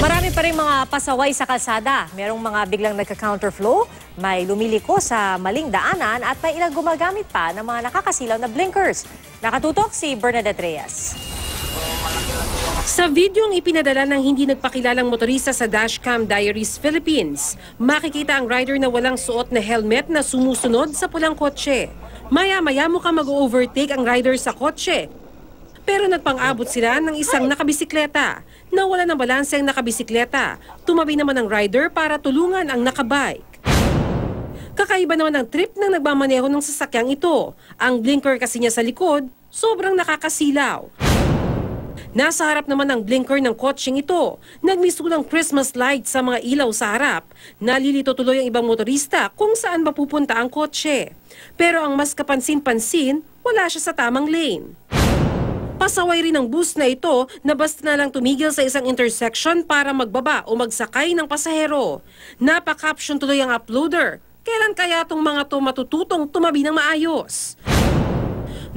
Marami pa rin mga pasaway sa kalsada. Merong mga biglang nagka-counterflow, may lumiliko sa maling daanan at may ilang gumagamit pa ng mga nakakasilaw na blinkers. Nakatutok si Bernadette Reyes. Sa videong ipinadala ng hindi nagpakilalang motorista sa Dashcam Diaries Philippines, makikita ang rider na walang suot na helmet na sumusunod sa pulang kotse. Maya-maya mukhang mag-overtake ang rider sa kotse. Pero nagpang-abot sila ng isang nakabisikleta. Nawala ng balanse ang nakabisikleta. Tumabi naman ang rider para tulungan ang nakabike. Kakaiba naman ang trip ng nagmamaneho ng sasakyang ito. Ang blinker kasi niya sa likod, sobrang nakakasilaw. Nasa harap naman ang blinker ng kotseng ito. Nagmisulang Christmas light sa mga ilaw sa harap. Nalilito tuloy ang ibang motorista kung saan mapupunta ang kotse. Pero ang mas kapansin-pansin, wala siya sa tamang lane. Pasaway rin ang bus na ito na basta na lang tumigil sa isang intersection para magbaba o magsakay ng pasahero. Napaka-caption tuloy ang uploader. Kailan kaya itong mga to matututong tumabi ng maayos?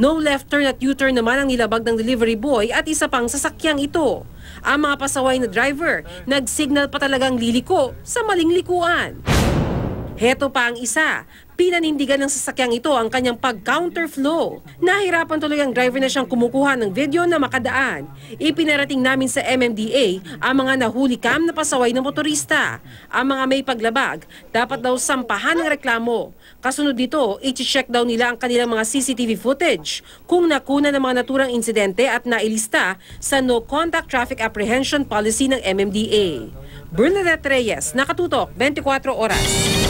No left turn at U-turn naman ang nilabag ng delivery boy at isa pang sasakyang ito. Ang mga pasaway na driver, nag-signal pa talagang liliko sa maling likuan. Heto pa ang isa, pinanindigan ng sasakyang ito ang kanyang pag-counterflow. Nahirapan tuloy ang driver na siyang kumukuha ng video na makadaan. Ipinarating namin sa MMDA ang mga nahuli cam na pasaway ng motorista. Ang mga may paglabag, dapat daw sampahan ng reklamo. Kasunod dito, i-check daw nila ang kanilang mga CCTV footage kung nakuna ng mga naturang insidente at nailista sa No Contact Traffic Apprehension Policy ng MMDA. Bernadette Reyes, Nakatutok, 24 Oras.